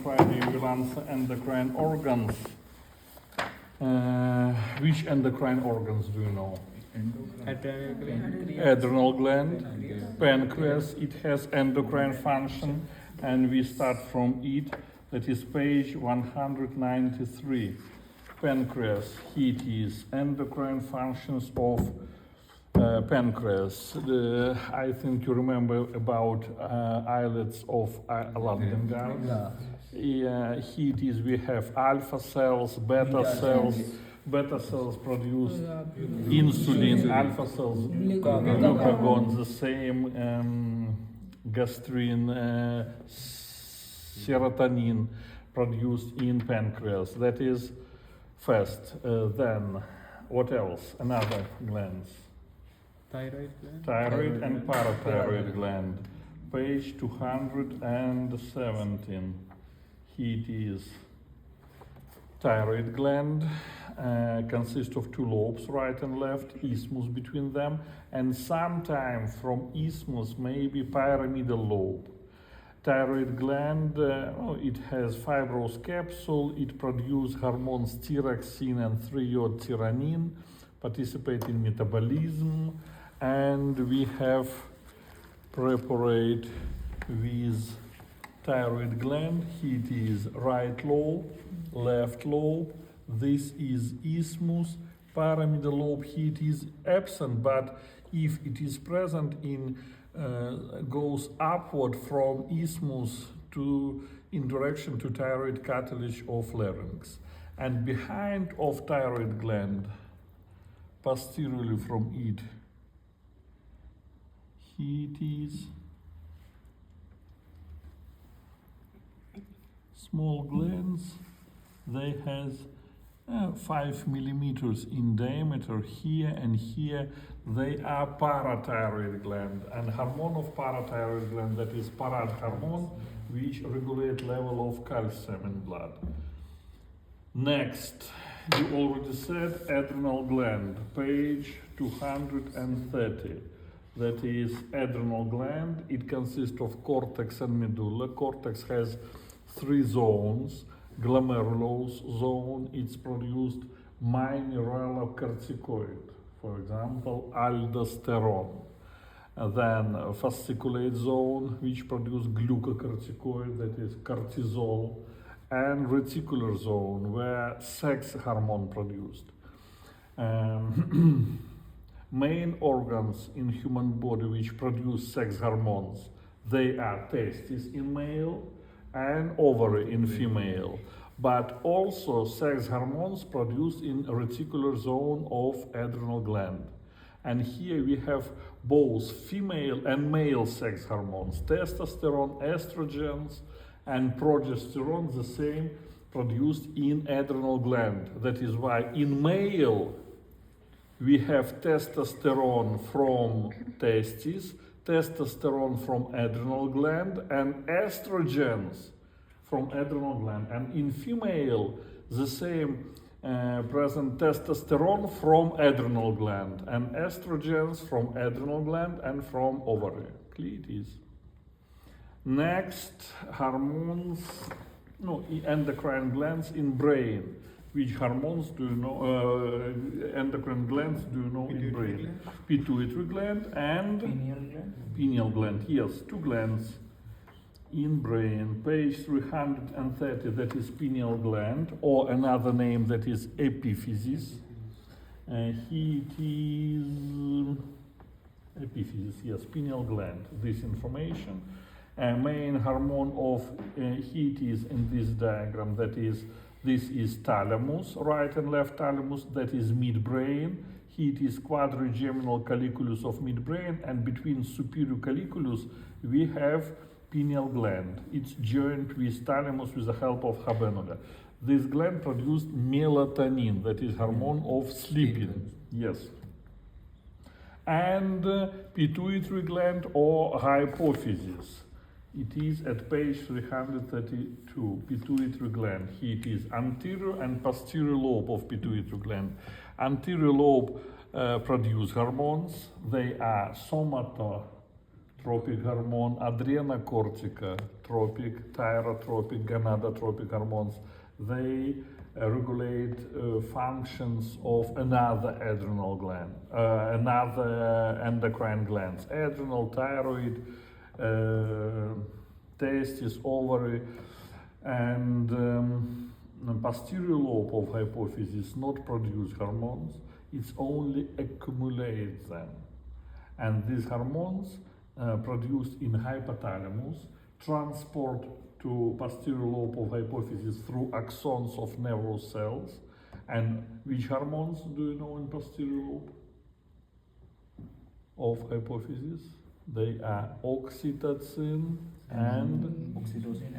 Friday we'll answer endocrine organs. Which endocrine organs do you know? Adrenal gland, pancreas, it has endocrine function, and we start from it. That is page 193. Pancreas, it is endocrine functions of pancreas. I think you remember about islets of Landengard. It is, we have alpha cells, beta cells. Beta cells produce insulin, alpha cells glucagon, the same gastrin, serotonin produced in pancreas. That is first. Then what else? Another glands. Thyroid and parathyroid gland. Page 217. It is thyroid gland. Consists of two lobes, right and left, isthmus between them, and sometimes from isthmus maybe pyramidal lobe. Thyroid gland, it has fibrous capsule, it produces hormones thyroxine and 3-iod-tyrannin, participate in metabolism, and we have preparate with thyroid gland. It is right lobe, left lobe. This is isthmus. Pyramidal lobe, it is absent, but if it is present in goes upward from isthmus to in direction to thyroid cartilage of larynx, and behind of thyroid gland, posteriorly from it is small glands. They has 5 millimeters in diameter here and here. They are parathyroid gland, and hormone of parathyroid gland, that is parad hormone, which regulate level of calcium in blood. Next, you already said adrenal gland, page 230. That is adrenal gland. It consists of cortex and medulla. Cortex has 3 zones. Glomerulus zone, it's produced mineralocorticoid, for example, aldosterone. Then fasciculate zone, which produce glucocorticoid, that is cortisol, and reticular zone, where sex hormone produced. Main organs in human body which produce sex hormones, they are testes in male and ovary in female, but also sex hormones produced in reticular zone of adrenal gland. And here we have both female and male sex hormones, testosterone, estrogens, and progesterone, the same produced in adrenal gland. That is why in male we have testosterone from testes, testosterone from adrenal gland, and estrogens from adrenal gland. And in female, the same present testosterone from adrenal gland and estrogens from adrenal gland and from ovary. Clear it is. Next, endocrine glands in brain. Which hormones do you know, endocrine glands do you know in brain? Pituitary gland and pineal gland. Yes, 2 glands in brain. Page 330, that is pineal gland, or another name that is epiphysis. It is epiphysis, yes, pineal gland, this information. Main hormone of heat is in this diagram, that is, this is thalamus, right and left thalamus, that is midbrain. It is quadrigeminal colliculus of midbrain, and between superior colliculus we have pineal gland. It's joined with thalamus with the help of habenula. This gland produced melatonin, that is hormone of sleeping. Yes. And pituitary gland or hypophysis. It is at page 332, pituitary gland. It is anterior and posterior lobe of pituitary gland. Anterior lobe produce hormones. They are somatotropic hormone, adrenocorticotropic thyrotropic, gonadotropic hormones. They regulate functions of another adrenal gland, another endocrine glands, adrenal, thyroid, testes, ovary, and the posterior lobe of hypophysis not produce hormones, it's only accumulate them. And these hormones produced in hypothalamus transport to posterior lobe of hypophysis through axons of nervous cells. And which hormones do you know in posterior lobe of hypophysis? They are oxytocin and oxytocin